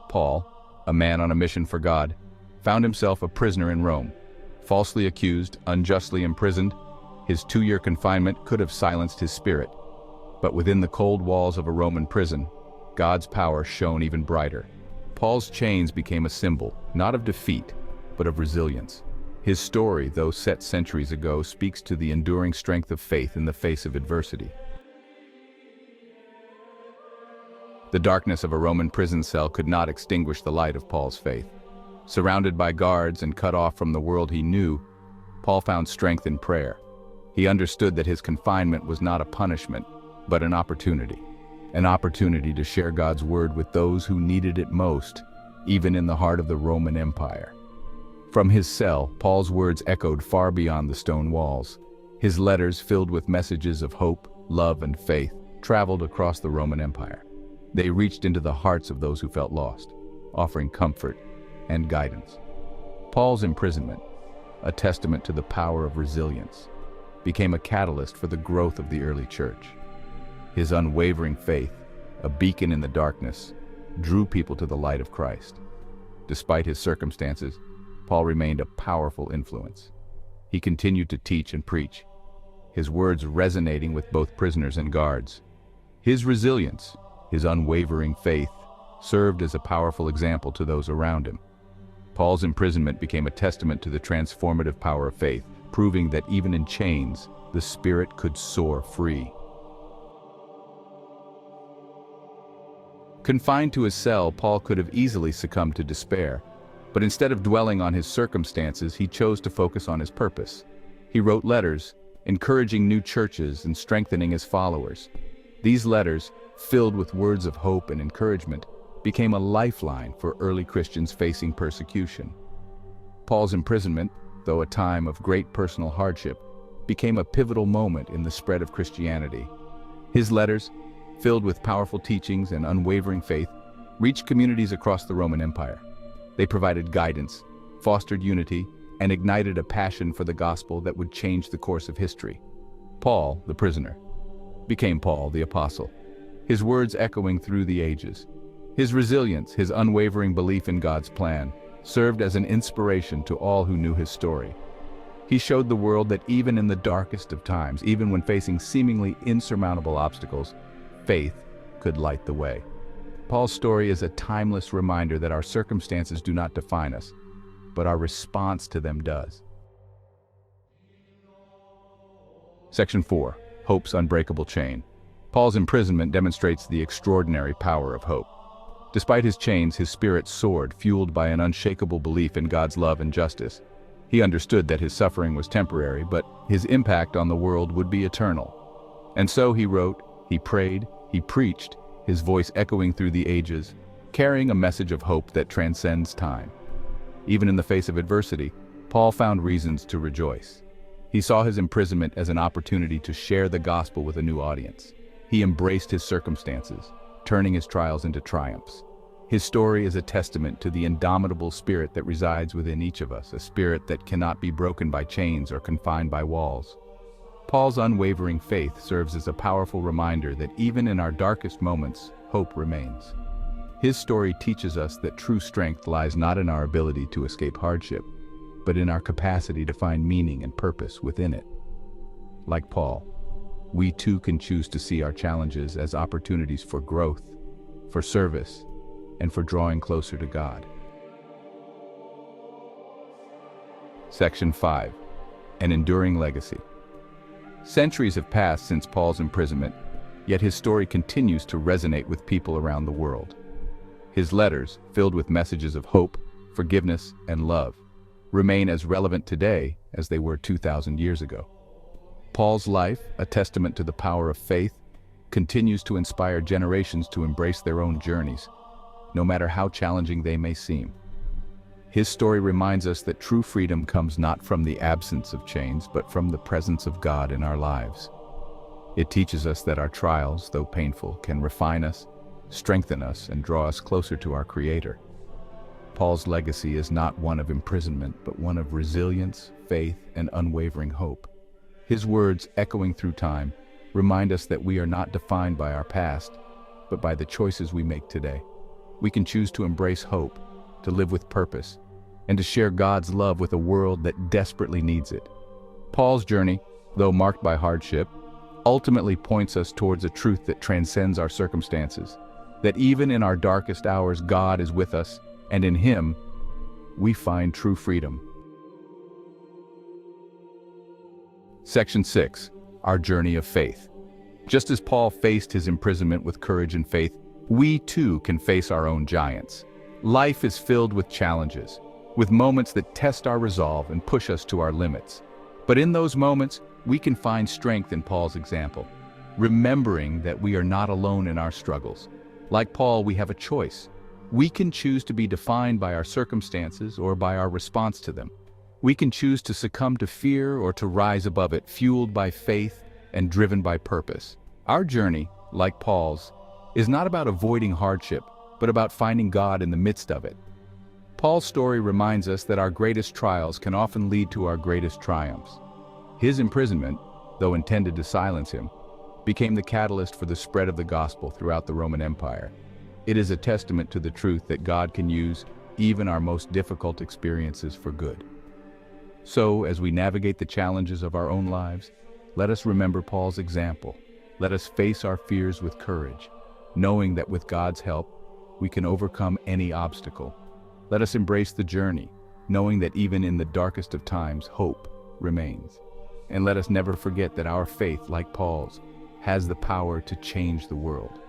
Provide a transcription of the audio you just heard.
Paul, a man on a mission for God, found himself a prisoner in Rome. Falsely accused, unjustly imprisoned, his 2-year confinement could have silenced his spirit. But within the cold walls of a Roman prison, God's power shone even brighter. Paul's chains became a symbol, not of defeat, but of resilience. His story, though set centuries ago, speaks to the enduring strength of faith in the face of adversity. The darkness of a Roman prison cell could not extinguish the light of Paul's faith. Surrounded by guards and cut off from the world he knew, Paul found strength in prayer. He understood that his confinement was not a punishment, but an opportunity to share God's word with those who needed it most, even in the heart of the Roman Empire. From his cell, Paul's words echoed far beyond the stone walls. His letters, filled with messages of hope, love, and faith, traveled across the Roman Empire. They reached into the hearts of those who felt lost, offering comfort and guidance. Paul's imprisonment, a testament to the power of resilience, became a catalyst for the growth of the early church. His unwavering faith, a beacon in the darkness, drew people to the light of Christ. Despite his circumstances, Paul remained a powerful influence. He continued to teach and preach, his words resonating with both prisoners and guards. His resilience, his unwavering faith, served as a powerful example to those around him. Paul's imprisonment became a testament to the transformative power of faith, proving that even in chains, the spirit could soar free. Confined to his cell, Paul could have easily succumbed to despair, but instead of dwelling on his circumstances, he chose to focus on his purpose. He wrote letters, encouraging new churches and strengthening his followers. These letters, filled with words of hope and encouragement, became a lifeline for early Christians facing persecution. Paul's imprisonment, though a time of great personal hardship, became a pivotal moment in the spread of Christianity. His letters, filled with powerful teachings and unwavering faith, reached communities across the Roman Empire. They provided guidance, fostered unity, and ignited a passion for the gospel that would change the course of history. Paul, the prisoner, became Paul, the apostle, his words echoing through the ages. His resilience, his unwavering belief in God's plan, served as an inspiration to all who knew his story. He showed the world that even in the darkest of times, even when facing seemingly insurmountable obstacles, faith could light the way. Paul's story is a timeless reminder that our circumstances do not define us, but our response to them does. Section 4. Hope's unbreakable chain. Paul's imprisonment demonstrates the extraordinary power of hope. Despite his chains, his spirit soared, fueled by an unshakable belief in God's love and justice. He understood that his suffering was temporary, but his impact on the world would be eternal. And so he wrote, he prayed, he preached, his voice echoing through the ages, carrying a message of hope that transcends time. Even in the face of adversity, Paul found reasons to rejoice. He saw his imprisonment as an opportunity to share the gospel with a new audience. He embraced his circumstances, turning his trials into triumphs. His story is a testament to the indomitable spirit that resides within each of us, a spirit that cannot be broken by chains or confined by walls. Paul's unwavering faith serves as a powerful reminder that even in our darkest moments, hope remains. His story teaches us that true strength lies not in our ability to escape hardship, but in our capacity to find meaning and purpose within it. Like Paul, we too can choose to see our challenges as opportunities for growth, for service, and for drawing closer to God. Section 5. An enduring legacy. Centuries have passed since Paul's imprisonment, yet his story continues to resonate with people around the world. His letters, filled with messages of hope, forgiveness, and love, remain as relevant today as they were 2,000 years ago. Paul's life, a testament to the power of faith, continues to inspire generations to embrace their own journeys, no matter how challenging they may seem. His story reminds us that true freedom comes not from the absence of chains, but from the presence of God in our lives. It teaches us that our trials, though painful, can refine us, strengthen us, and draw us closer to our Creator. Paul's legacy is not one of imprisonment, but one of resilience, faith, and unwavering hope. His words, echoing through time, remind us that we are not defined by our past, but by the choices we make today. We can choose to embrace hope, to live with purpose, and to share God's love with a world that desperately needs it. Paul's journey, though marked by hardship, ultimately points us towards a truth that transcends our circumstances, that even in our darkest hours, God is with us, and in Him, we find true freedom. Section 6. Our journey of faith. Just as Paul faced his imprisonment with courage and faith, we too can face our own giants. Life is filled with challenges, with moments that test our resolve and push us to our limits. But in those moments, we can find strength in Paul's example, remembering that we are not alone in our struggles. Like Paul, we have a choice. We can choose to be defined by our circumstances or by our response to them. We can choose to succumb to fear or to rise above it, fueled by faith and driven by purpose. Our journey, like Paul's, is not about avoiding hardship, but about finding God in the midst of it. Paul's story reminds us that our greatest trials can often lead to our greatest triumphs. His imprisonment, though intended to silence him, became the catalyst for the spread of the gospel throughout the Roman Empire. It is a testament to the truth that God can use even our most difficult experiences for good. So, as we navigate the challenges of our own lives, let us remember Paul's example. Let us face our fears with courage, knowing that with God's help, we can overcome any obstacle. Let us embrace the journey, knowing that even in the darkest of times, hope remains. And let us never forget that our faith, like Paul's, has the power to change the world.